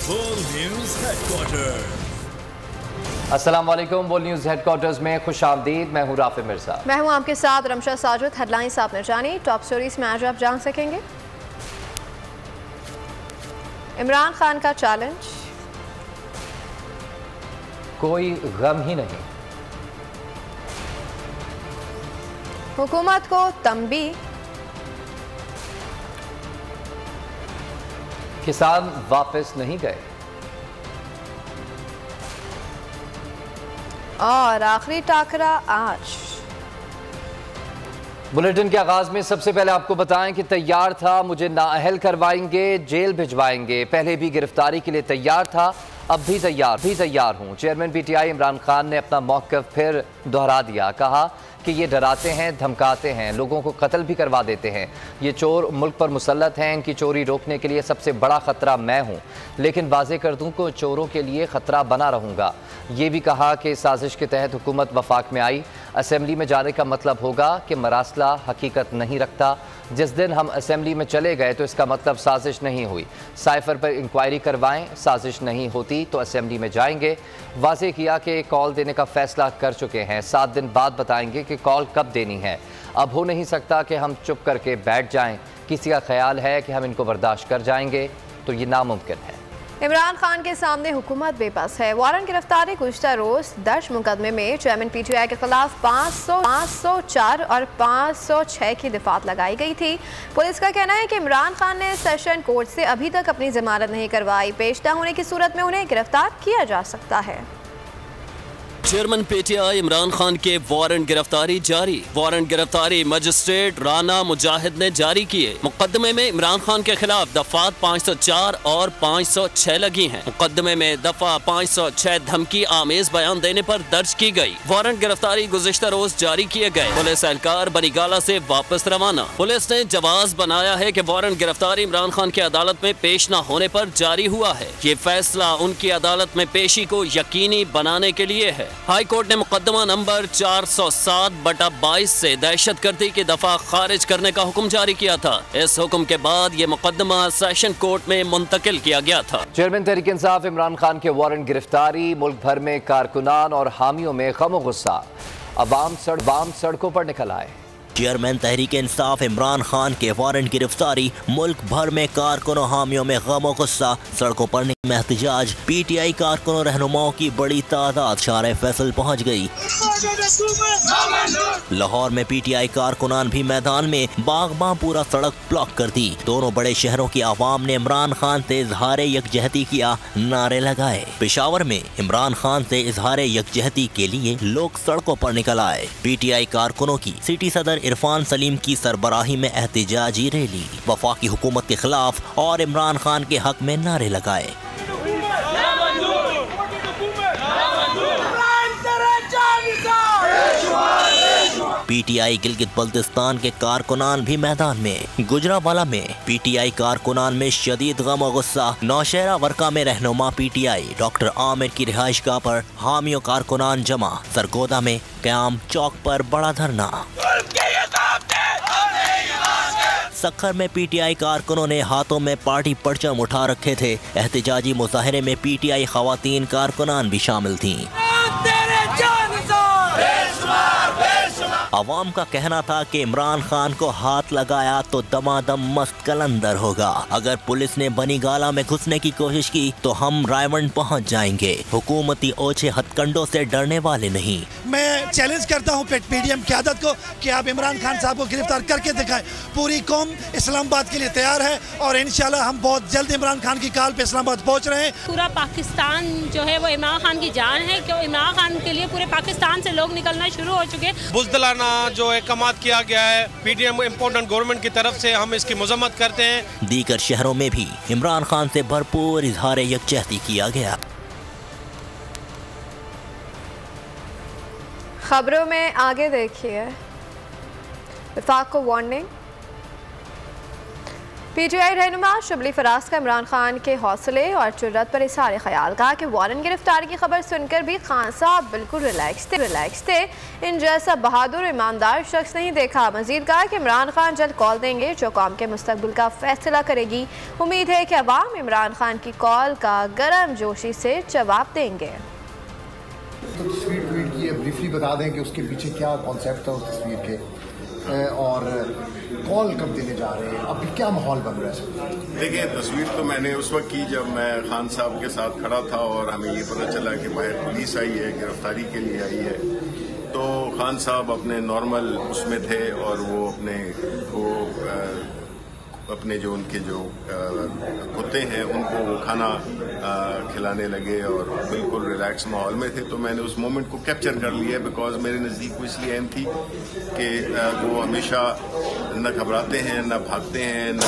बोल news headquarter. अस्सलाम वालेकुम। बोल न्यूज हेडक्वार्टर्स में खुश आमदीद। मैं हूँ राफे मिर्जा। मैं हूँ आपके साथ रमशा साजिद। हेडलाइंस आपने जानी, टॉप स्टोरीज में आज आप जान सकेंगे। इमरान खान का चैलेंज, कोई गम ही नहीं। हुकूमत को तंबी, किसान वापस नहीं गए। और आखिरी टाकरा आज। बुलेटिन के आगाज में सबसे पहले आपको बताएं कि तैयार था, मुझे नाअहल करवाएंगे, जेल भिजवाएंगे। पहले भी गिरफ्तारी के लिए तैयार था, अब भी तैयार हूं। चेयरमैन पीटीआई इमरान खान ने अपना मौक़िफ़ फिर दोहरा दिया। कहा कि ये डराते हैं, धमकाते हैं, लोगों को कत्ल भी करवा देते हैं। ये चोर मुल्क पर मुसल्लत हैं, इनकी चोरी रोकने के लिए सबसे बड़ा ख़तरा मैं हूँ, लेकिन वाज़े कर दूँ को चोरों के लिए ख़तरा बना रहूँगा। ये भी कहा कि साजिश के तहत हुकूमत वफाक में आई, असेंबली में जाने का मतलब होगा कि मरासला हकीकत नहीं रखता। जिस दिन हम असेंबली में चले गए तो इसका मतलब साजिश नहीं हुई। साइफर पर इंक्वायरी करवाएं, साजिश नहीं होती तो असेंबली में जाएंगे। वाज़े किया कि कॉल देने का फैसला कर चुके हैं, 7 दिन बाद बताएंगे कि कॉल कब देनी है। अब हो नहीं सकता कि हम चुप करके बैठ जाएं। किसी का ख्याल है कि हम इनको बर्दाश्त कर जाएंगे तो ये नामुमकिन है। इमरान खान के सामने हुकूमत बेबस है। वारंट गिरफ्तारी गुज़श्ता रोज दर्ज मुकदमे में चेयरमैन पीटीआई के खिलाफ 504 और 506 की दिफात लगाई गई थी। पुलिस का कहना है कि इमरान खान ने सेशन कोर्ट से अभी तक अपनी जमानत नहीं करवाई। पेश न होने की सूरत में उन्हें गिरफ्तार किया जा सकता है। चेयरमैन पीटीआई इमरान खान के वारंट गिरफ्तारी जारी। वारंट गिरफ्तारी मजिस्ट्रेट राना मुजाहिद ने जारी किए। मुकदमे में इमरान खान के खिलाफ दफात 504 और 506 लगी हैं। मुकदमे में दफा 506 धमकी आमेज बयान देने पर दर्ज की गई। वारंट गिरफ्तारी गुज़िश्ता रोज जारी किए गए। पुलिस एहलकार बनीगाला से वापस रवाना। पुलिस ने जवाज बनाया है कि वारंट गिरफ्तारी इमरान खान की अदालत में पेश न होने पर जारी हुआ है। ये फैसला उनकी अदालत में पेशी को यकीनी बनाने के लिए है। हाई कोर्ट ने मुकदमा नंबर 407/22 से दहशतगर्दी की दफा खारिज करने का हुक्म जारी किया था। इस हुक्म के बाद ये मुकदमा सेशन कोर्ट में मुंतकिल किया गया था। चेयरमैन तहरीक इंसाफ इमरान खान के वारंट गिरफ्तारी, मुल्क भर में कारकुनान और हामियों में गम गुस्सा। अवाम सड़कों पर निकल आए। चेयरमैन तहरीक इंसाफ इमरान खान के वारंट गिरफ्तारी, मुल्क भर में कारकुनों हामियों में गम गुस्सा। सड़कों पर एहतजाज, पीटीआई कारकुनों रहनुमाओं की बड़ी तादाद शारे फैसल पहुँच गई। लाहौर में पीटीआई कारकुनान भी मैदान में, बागबां पूरा सड़क ब्लॉक कर दी। दोनों बड़े शहरों की आवाम ने इमरान खान से इजहार यकजहती किया, नारे लगाए। पेशावर में इमरान खान से इजहार यकजहती के लिए लोग सड़कों पर निकल आए। पीटीआई कारकुनों की सिटी सदर इरफान सलीम की सरबराही में एहतजाजी रैली, वफाकी हुकूमत के खिलाफ और इमरान खान के हक में नारे लगाए। पीटीआई गिलगित बल्तिस्तान के कारकुनान भी मैदान में। गुजरावाला में पीटीआई कारकुनान में शदीद गम और गुस्सा। नौशहरा वर्का में रहनुमा पीटीआई डॉक्टर आमिर की रिहाइशगाह पर हामियों कारकुनान जमा। सरगोदा में क्याम चौक पर बड़ा धरना। सखर में पीटीआई कारकुनों ने हाथों में पार्टी परचम उठा रखे थे। एहतजाजी मुजाहरे में पीटीआई खवातीन कारकुनान भी शामिल थीं। अवाम का कहना था कि इमरान खान को हाथ लगाया तो दमादम मस्त कलंदर होगा। अगर पुलिस ने बनीगाला में घुसने की कोशिश की तो हम रायवंड पहुंच जाएंगे। हुकूमती ओछे हथकंडों से डरने वाले नहीं। मैं चैलेंज करता हूं पीडीएम क़यादत को कि आप इमरान खान साहब को गिरफ्तार करके दिखाएं। पूरी कौम इस्लामाबाद के लिए तैयार है और इंशाल्लाह हम बहुत जल्द इमरान खान की कॉल पे इस्लामाबाद पहुंच रहे हैं। पूरा पाकिस्तान जो है वो इमरान खान की जान है, क्यों इमरान खान के लिए पूरे पाकिस्तान से लोग निकलना शुरू हो चुके। बुज़दिलाना जो इक़ामत किया गया है पीडीएम इम्पोर्टेंट गवर्नमेंट की तरफ से, हम इसकी मजम्मत करते हैं। दीगर शहरों में भी इमरान खान से भरपूर इजहार यकजहती किया गया। खबरों में आगे देखिए, वफाक को वार्निंग। PTI रहनुमा शबली फराज का इमरान खान के हौसले और जुर्रत पर इज़हार ख्याल। कहा कि वारन गिरफ्तारी की खबर सुनकर भी खान साहब बिल्कुल रिलैक्स थे। इन जैसा बहादुर ईमानदार शख्स नहीं देखा। मजीद कहा कि इमरान खान जल्द कॉल देंगे जो कौम के मुस्तकबिल का फैसला करेगी। उम्मीद है कि अवाम इमरान खान की कॉल का गर्म जोशी से जवाब देंगे। तो तस्वीर ट्वीट की है, ब्रीफली बता दें कि उसके पीछे क्या कॉन्सेप्ट था उस तस्वीर के, और कॉल कब देने जा रहे हैं, अभी क्या माहौल बन रहा है? देखिए, तस्वीर तो मैंने उस वक्त की जब मैं खान साहब के साथ खड़ा था और हमें ये पता चला कि बाहर पुलिस आई है, गिरफ्तारी के लिए आई है। तो खान साहब अपने नॉर्मल उसमें थे और वो अपने जो उनके जो कुत्ते हैं उनको वो खाना खिलाने लगे और बिल्कुल रिलैक्स माहौल में थे। तो मैंने उस मोमेंट को कैप्चर कर लिया बिकॉज मेरे नज़दीक वो इसलिए अहम थी कि वो हमेशा न घबराते हैं, न भागते हैं, न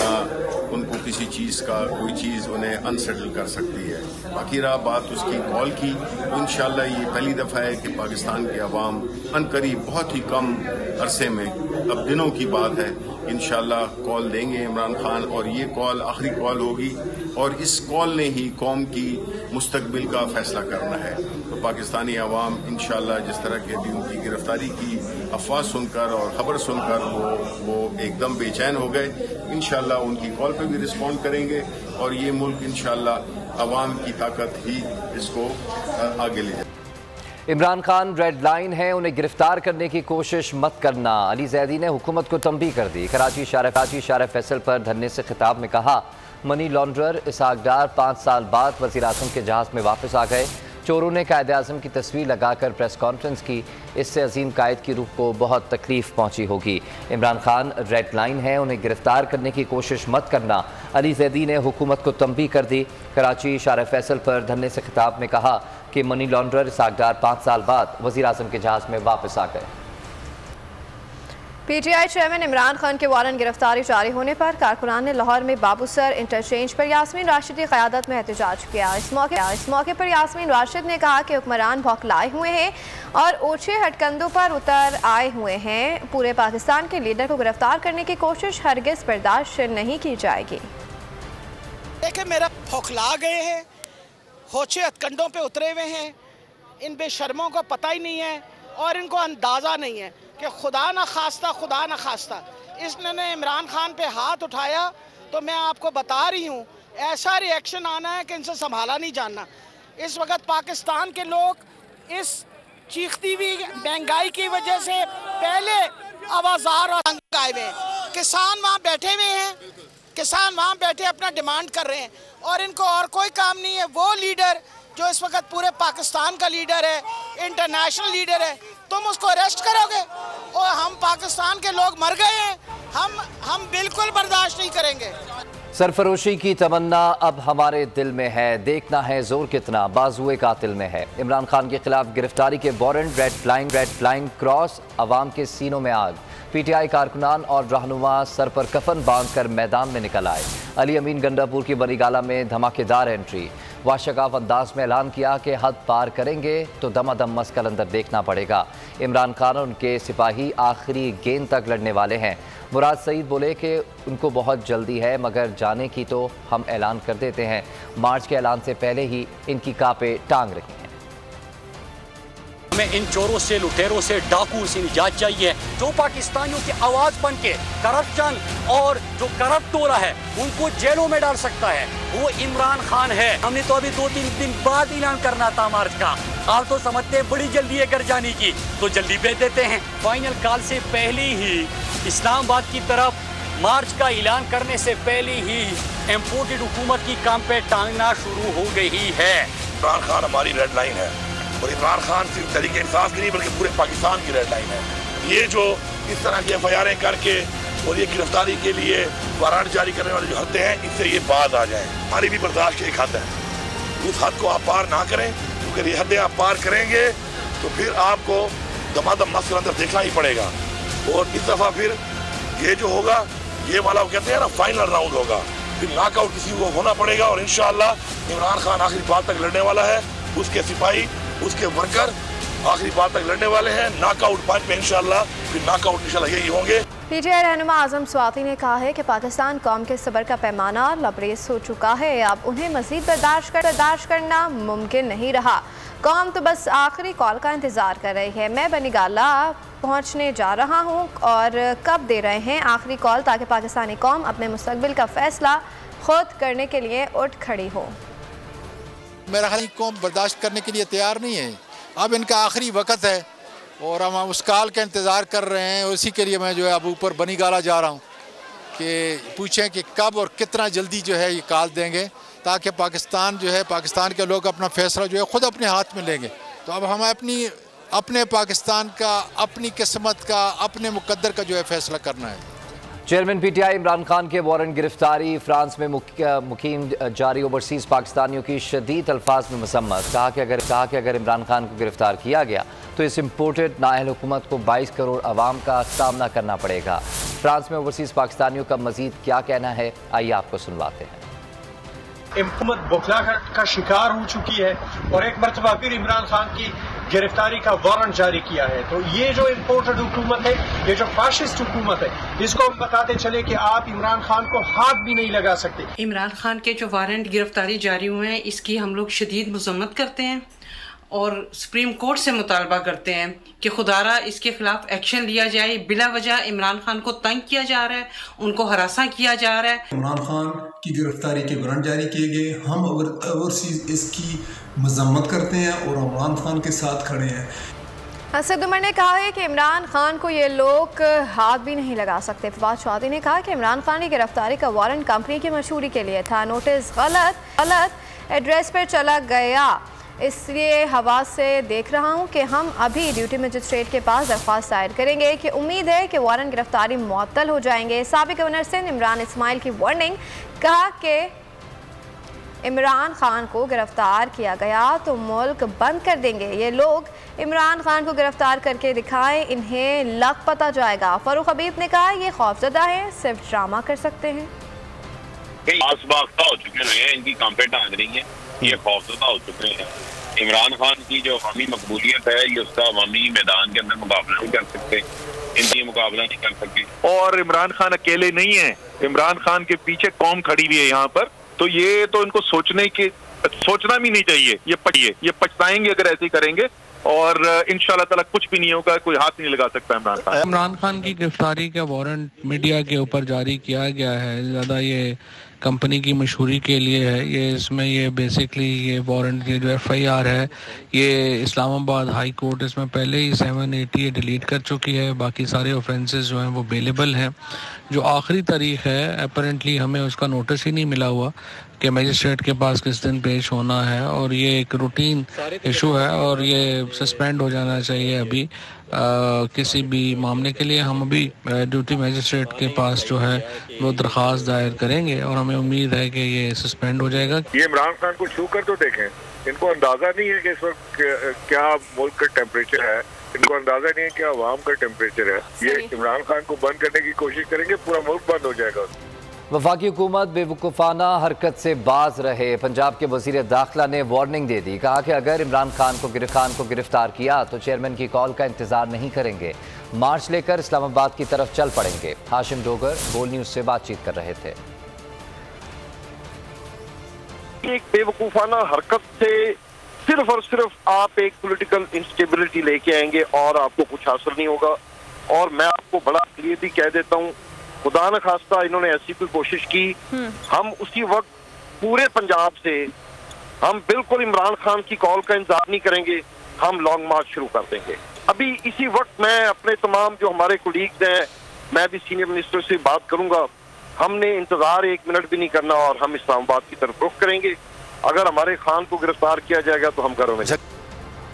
उनको किसी चीज़ का कोई चीज़ उन्हें अनसेटल कर सकती है। बाकी रहा बात उसकी कॉल की, तो इंशाल्लाह ये पहली दफ़ा है कि पाकिस्तान के अवाम अनकरीब बहुत ही कम अरसे में, अब दिनों की बात है, इंशाल्लाह कॉल देंगे इमरान खान और ये कॉल आखिरी कॉल होगी और इस कॉल ने ही कौम की मुस्तकबिल का फैसला करना है। तो पाकिस्तानी अवाम इंशाल्लाह जिस तरह की अभी उनकी गिरफ्तारी की अफवाह सुनकर और खबर सुनकर वो एकदम बेचैन हो गए, इंशाल्लाह उनकी कॉल पे भी रिस्पॉन्ड करेंगे और ये मुल्क इंशाल्लाह अवाम की ताकत ही इसको आगे ले जाए। इमरान खान रेड लाइन है, उन्हें गिरफ्तार करने की कोशिश मत करना। अली जैदी ने हुकूमत को तंबीह कर दी। कराची शार फैसल पर धरने से खिताब में कहा, मनी लॉन्ड्रर इसहाक डार 5 साल बाद वज़ीर आज़म के जहाज़ में वापस आ गए। चोरों ने कायद आज़म की तस्वीर लगाकर प्रेस कॉन्फ्रेंस की। इससे अजीम कायद की रूह को बहुत तकलीफ पहुंची होगी। इमरान खान रेड लाइन है, उन्हें गिरफ्तार करने की कोशिश मत करना। अली जैदी ने हुकूमत को तंबीह कर दी। कराची शार फैसल पर धरने से खिताब में कहा कि मनी लॉन्ड्रर इसहाक डार 5 साल बाद वज़ीर आज़म के जहाज़ में वापस आ गए। PTI चेयरमैन इमरान खान के वारंट गिरफ्तारी जारी होने पर कारकुनान ने लाहौर में बाबूसर इंटरचेंज पर यास्मीन राशिद की क़यादत में एहतजाज किया। इस मौके पर यास्मीन राशिद ने कहा कि हुक्मरान बौखलाए हुए हैं और ओछे हटकंदों पर उतर आए हुए हैं। पूरे पाकिस्तान के लीडर को गिरफ्तार करने की कोशिश हरगिज़ बर्दाश्त नहीं की जाएगी। देखिए, मेरा बौखला गए हैं, होछे हथकंडों पे उतरे हुए हैं। इन बेशर्मों को पता ही नहीं है और इनको अंदाज़ा नहीं है कि खुदा न खास्ता इसने इमरान खान पे हाथ उठाया। तो मैं आपको बता रही हूँ, ऐसा रिएक्शन आना है कि इनसे संभाला नहीं जाना। इस वक्त पाकिस्तान के लोग इस चीखती हुई महंगाई की वजह से पहले आवाज़ार और तंग आए हुए हैं। किसान वहाँ बैठे हुए हैं, किसान वहाँ बैठे अपना डिमांड कर रहे हैं और इनको और कोई काम नहीं है। वो लीडर जो इस वक्त पूरे पाकिस्तान का लीडर है, इंटरनेशनल लीडर है, तुम उसको अरेस्ट करोगे और हम पाकिस्तान के लोग मर गए हैं, हम बिल्कुल बर्दाश्त नहीं करेंगे। सरफरोशी की तमन्ना अब हमारे दिल में है, देखना है जोर कितना बाजुए कातिल में है। इमरान खान के खिलाफ गिरफ्तारी के वारंट रेड फ्लाइंग क्रॉस, अवाम के सीनों में आग। PTI कारकुनान और रहनुमा सर पर कफन बांधकर मैदान में निकल आए। अली अमीन गंडापुर की बनीगाला में धमाकेदार एंट्री। वाशगाफ अंदाज में ऐलान किया कि हद पार करेंगे तो दमादम मस्कल अंदर देखना पड़ेगा। इमरान खान और उनके सिपाही आखिरी गेंद तक लड़ने वाले हैं। मुराद सईद बोले कि उनको बहुत जल्दी है, मगर जाने की तो हम ऐलान कर देते हैं। मार्च के ऐलान से पहले ही इनकी कापे टांग रही हैं। हमें इन चोरों से, लुटेरों से, डाकू से निजात चाहिए जो पाकिस्तानियों की आवाज बन के करप्शन और जो करप्ट टोला है उनको जेलों में डाल सकता है, वो इमरान खान है। हमने तो अभी 2-3 दिन बाद ऐलान करना था मार्च का। आप तो समझते हैं बड़ी जल्दी है घर जाने की, तो जल्दी भेज देते हैं। फाइनल कॉल से पहले ही इस्लामाबाद की तरफ मार्च का ऐलान करने से पहले ही इम्पोर्टेड हुकूमत की काम पे टांगना शुरू हो गई है। इमरान खान हमारी रेड लाइन है और इमरान खान सिर्फ तरीके इंसाफ की नहीं बल्कि पूरे पाकिस्तान की रेड लाइन है। ये जो इस तरह की FIR करके और ये गिरफ्तारी के लिए वारंट जारी करने वाले जो हत्या हैं, इससे ये बात आ जाए। हमारी भी बर्दाश्त की एक हद है, उस हद को आप पार ना करें, क्योंकि ये हदें आप पार करेंगे तो फिर आपको दमादम मस्कल अंदर देखना ही पड़ेगा। और इस दफ़ा फिर ये जो होगा, ये वाला वो कहते हैं ना फाइनल राउंड होगा, फिर नॉकआउट किसी को होना पड़ेगा। और इंशाअल्लाह इमरान खान आखिरी बात तक लड़ने वाला है, उसके सिपाही, उसके वर्कर आखिरी बात तक लड़ने वाले हैं। नॉकआउट पॉइंट में इंशाअल्लाह फिर नॉकआउट इंशाअल्लाह यही होंगे। पीटीआई रहनुमा आजम स्वाति ने कहा है कि पाकिस्तान कौम के सब्र का पैमाना लबरेज हो चुका है, अब उन्हें मजीद बर्दाश्त करना मुमकिन नहीं रहा। कौम तो बस आखिरी कॉल का इंतज़ार कर रही है। मैं बनीगाला पहुंचने जा रहा हूं और कब दे रहे हैं आखिरी कॉल, ताकि पाकिस्तानी कौम अपने मुस्तकबिल का फैसला खुद करने के लिए उठ खड़ी हो। मेरा ख्याल कौम बर्दाश्त करने के लिए तैयार नहीं है। अब इनका आखिरी वक्त है और हम उस कॉल का इंतज़ार कर रहे हैं। उसी के लिए मैं जो है अब ऊपर बनीगाला जा रहा हूँ कि पूछें कि कब और कितना जल्दी जो है ये कॉल देंगे, ताकि पाकिस्तान जो है, पाकिस्तान के लोग अपना फैसला जो है ख़ुद अपने हाथ में लेंगे। तो अब हम अपने पाकिस्तान का, अपनी किस्मत का, अपने मुकद्दर का जो है फैसला करना है। चेयरमैन पीटीआई इमरान खान के वारंट गिरफ्तारी, फ्रांस में मुकीम जारी ओवरसीज़ पाकिस्तानियों की शदीद अल्फाज में मसम्मत। कहा कि अगर इमरान खान को गिरफ्तार किया गया तो इस इम्पोर्टेड नाअहल हुकूमत को 22 करोड़ आवाम का सामना करना पड़ेगा। फ्रांस में ओवरसीज़ पाकिस्तानियों का मजीद क्या कहना है, आइए आपको सुनवाते हैं। हुकूमत बौखला का शिकार हो चुकी है और एक मरतबा फिर इमरान खान की गिरफ्तारी का वारंट जारी किया है। तो ये जो इम्पोर्टेड हुकूमत है, ये जो फाशिस्ट हुकूमत है, इसको हम बताते चले कि आप इमरान खान को हाथ भी नहीं लगा सकते। इमरान खान के जो वारंट गिरफ्तारी जारी हुए हैं, इसकी हम लोग शदीद मजम्मत करते हैं और सुप्रीम कोर्ट से मुतालबा करते हैं कि खुदारा इसके खिलाफ एक्शन लिया जाए। बिला वजह इमरान खान को तंग किया जा रहा है, उनको हरासा किया जा रहा है। इमरान खान की गिरफ्तारी के वारंट जारी किए गए, हम ओवरसीज इसकी मजम्मत करते हैं और इमरान खान के साथ खड़े हैं। असद उमर ने कहा है कि इमरान खान को ये लोग हाथ भी नहीं लगा सकते। फवाद चौधरी ने कहा कि इमरान खान की गिरफ्तारी का वारंट कंपनी की मशहूरी के लिए था, नोटिस गलत एड्रेस पर चला गया, इसलिए हवा से देख रहा हूं कि हम अभी ड्यूटी मजिस्ट्रेट के पास दरख्वास्त दायर करेंगे कि उम्मीद है कि वारंट गिरफ्तारी मुअत्तल हो जाएंगे। साबिक गवर्नर सिंध इमरान इस्माइल की वार्निंग, कहा कि इमरान खान को गिरफ्तार किया गया तो मुल्क बंद कर देंगे। ये लोग इमरान खान को गिरफ्तार करके दिखाएं, इन्हें लग पता जाएगा। फारूक हबीब ने कहा ये खौफजदा है, सिर्फ ड्रामा कर सकते हैं। हो चुके हैं, इनकी कांपे टांग रही है, ये खौफजदा हो चुके हैं। इमरान खान की जो अवामी मकबूलियत है, ये उसका अवामी मैदान के अंदर मुकाबला नहीं कर सकते, इनकी मुकाबला नहीं कर सकते। और इमरान खान अकेले नहीं है, इमरान खान के पीछे कौम खड़ी हुई है यहाँ पर। तो ये तो इनको सोचना भी नहीं चाहिए। ये पछताएंगे अगर ऐसे करेंगे और इंशाल्लाह ताला कुछ भी नहीं होगा, कोई हाथ नहीं लगा सकता इमरान खान की गिरफ्तारी का वारंट मीडिया के ऊपर जारी किया गया है, ज़्यादा ये कंपनी की मशहूरी के लिए है। ये इसमें ये बेसिकली ये वारंट ये जो FIR है, ये इस्लामाबाद हाई कोर्ट इसमें पहले ही 780 डिलीट कर चुकी है। बाकी सारे ऑफेंसेस जो हैं वो बेलेबल हैं। जो आखिरी तारीख है अपेरेंटली हमें उसका नोटिस ही नहीं मिला हुआ कि मजिस्ट्रेट के पास किस दिन पेश होना है, और ये एक रूटीन इशू है और ये सस्पेंड हो जाना चाहिए अभी किसी भी मामले के लिए। हम अभी ड्यूटी मजिस्ट्रेट के पास जो है वो दरख्वास्त दायर करेंगे और हमें उम्मीद है कि ये सस्पेंड हो जाएगा। ये इमरान खान को छू कर तो देखें, इनको अंदाजा नहीं है कि इस वक्त क्या मुल्क का टेम्परेचर है, इनको अंदाजा नहीं है कि अवाम का टेम्परेचर है। ये इमरान खान को बंद करने की कोशिश करेंगे, पूरा मुल्क बंद हो जाएगा। वफाकी हुकूमत बेवकूफ़ाना हरकत से बाज रहे। पंजाब के वज़ीर दाखिला ने वार्निंग दे दी, कहा कि अगर इमरान खान को गिरफ्तार किया तो चेयरमैन की कॉल का इंतज़ार नहीं करेंगे, मार्च लेकर इस्लामाबाद की तरफ चल पड़ेंगे। हाशिम डोगर बोल न्यूज़ से बातचीत कर रहे थे। एक बेवकूफ़ाना हरकत से सिर्फ और सिर्फ आप एक पॉलिटिकल इंस्टेबिलिटी लेके आएंगे और आपको कुछ हासिल नहीं होगा। और मैं आपको बड़ा क्लियरली कह देता हूँ, खुदा न खास्ता इन्होंने ऐसी कोई कोशिश की, हम उसी वक्त पूरे पंजाब से हम बिल्कुल इमरान खान की कॉल का इंतजार नहीं करेंगे, हम लॉन्ग मार्च शुरू कर देंगे। अभी इसी वक्त मैं अपने तमाम जो हमारे कोलीग्स हैं, मैं भी सीनियर मिनिस्टर से बात करूंगा, हमने इंतजार 1 मिनट भी नहीं करना और हम इस्लामाबाद की तरफ रुख करेंगे। अगर हमारे खान को गिरफ्तार किया जाएगा तो हम घरों में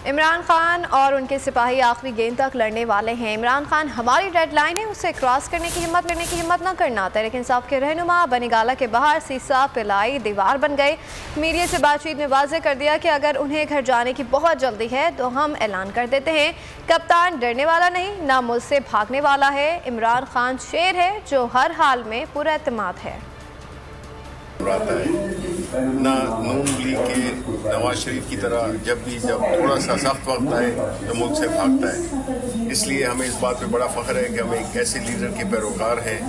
इमरान खान और उनके सिपाही आखिरी गेंद तक लड़ने वाले हैं। इमरान खान हमारी डेडलाइन है, उसे क्रॉस करने की हिम्मत, लेने की हिम्मत न करना। तहरीक इंसाफ के रहनुमा बनीगाला के बाहर सीसा पिलाई दीवार बन गए। मीडिया से बातचीत में वाज़ेह कर दिया कि अगर उन्हें घर जाने की बहुत जल्दी है तो हम ऐलान कर देते हैं, कप्तान डरने वाला नहीं, ना मुझसे भागने वाला है। इमरान खान शेर है जो हर हाल में पुरएतमाद है। घबराता है, ना नून लीग के नवाज शरीफ की तरह जब थोड़ा सा सख्त वक्त आए तो मुल्क से भागता है। इसलिए हमें इस बात पे बड़ा फख्र है कि हम एक ऐसे लीडर के पैरोकार हैं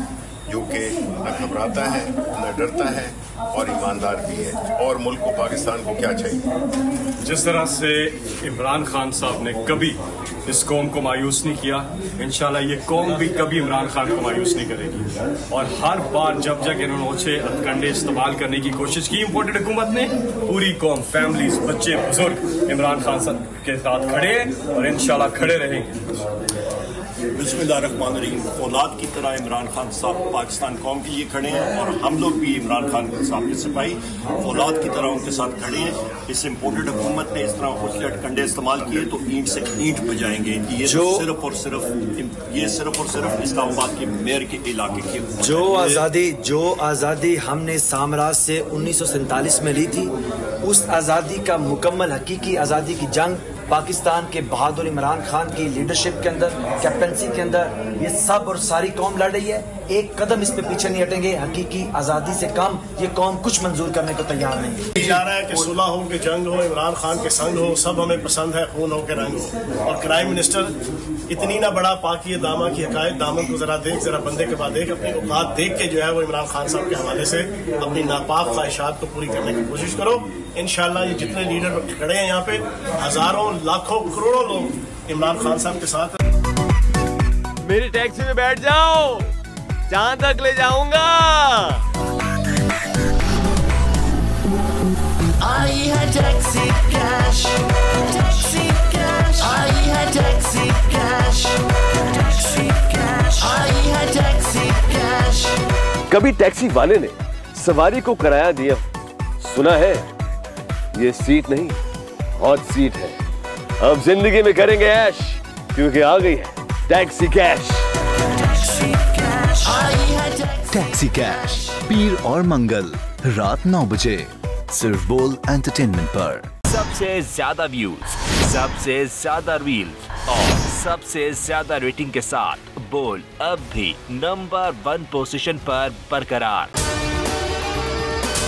जो कि न घबराता है, न डरता है और ईमानदार भी है। और मुल्क को, पाकिस्तान को क्या चाहिए? जिस तरह से इमरान खान साहब ने कभी इस कौम को मायूस नहीं किया, इंशाल्लाह ये कौम भी कभी इमरान खान को मायूस नहीं करेगी। और हर बार जब इन्होंने ओछे हथकंडे इस्तेमाल करने की कोशिश की इम्पोर्टेड हुकूमत ने, पूरी कौम, फैमिलीज, बच्चे, बुजुर्ग इमरान खान साहब के साथ खड़े हैं और इंशाल्लाह खड़े रहेंगे। बिस्मिल्लाहिर्रहमानिर्रहीम। औलाद की तरह इमरान खान साहब पाकिस्तान कौम के लिए खड़े हैं और हम लोग भी इमरान खान साहब के सिपाही औलाद की तरह उनके साथ खड़े हैं। इस इम्पोर्टेड हुकूमत ने इस तरह उसके कंडे इस्तेमाल किए तो ईंट से ईंट बजाएंगे। ये सिर्फ और सिर्फ इस्लामाबाद के मेयर के इलाके की जो आज़ादी हमने साम्राज्य से 1947 में ली थी, उस आज़ादी का मुकम्मल हकीकी आज़ादी की जंग पाकिस्तान के बहादुर इमरान खान की लीडरशिप के अंदर, कैप्टनसी के अंदर ये सब और सारी कौम लड़ रही है। एक कदम इस पे पीछे नहीं हटेंगे। हकीकी आज़ादी से कम ये कौम कुछ मंजूर करने को तैयार नहीं जा रहा है कि सुलह हो कि जंग हो, इमरान खान के संग हो, सब हमें पसंद है, खून हो के रंग हो। और प्राइम मिनिस्टर इतनी ना बड़ा पाकी दामा की हकायत, दामन को जरा देख, जरा बंदे के बाद देख, अपनी औकात देख के जो है वो इमरान खान साहब के हवाले से अपनी नापाक ख्वाहिशात को पूरी करने की कोशिश करो। इंशाल्लाह ये जितने लीडर खड़े हैं यहाँ पे, हजारों, लाखों, करोड़ों लोग इमरान खान साहब के साथ। मेरी टैक्सी में बैठ जाओ, जहां तक ले जाऊंगा। आई है टैक्सी कैश, टैक्सी कैश, आई है टैक्सी कैश, टैक्सी कैश, आई है टैक्सी कैश। कभी टैक्सी वाले ने सवारी को किराया दिया, सुना है? ये सीट नहीं, हॉट सीट है। अब जिंदगी में करेंगे ऐश, क्योंकि आ गई है टैक्सी कैश। टैक्सी कैश, पीर और मंगल रात 9 बजे सिर्फ बोल एंटरटेनमेंट पर। सबसे ज्यादा व्यूज, सबसे ज्यादा रील्स और सबसे ज्यादा रेटिंग के साथ बोल अब भी नंबर 1 पोजीशन पर बरकरार।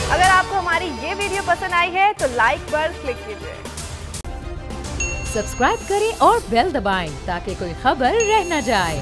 अगर आपको हमारी ये वीडियो पसंद आई है तो लाइक पर क्लिक कीजिए, सब्सक्राइब करें और बेल दबाएं ताकि कोई खबर रह न जाए।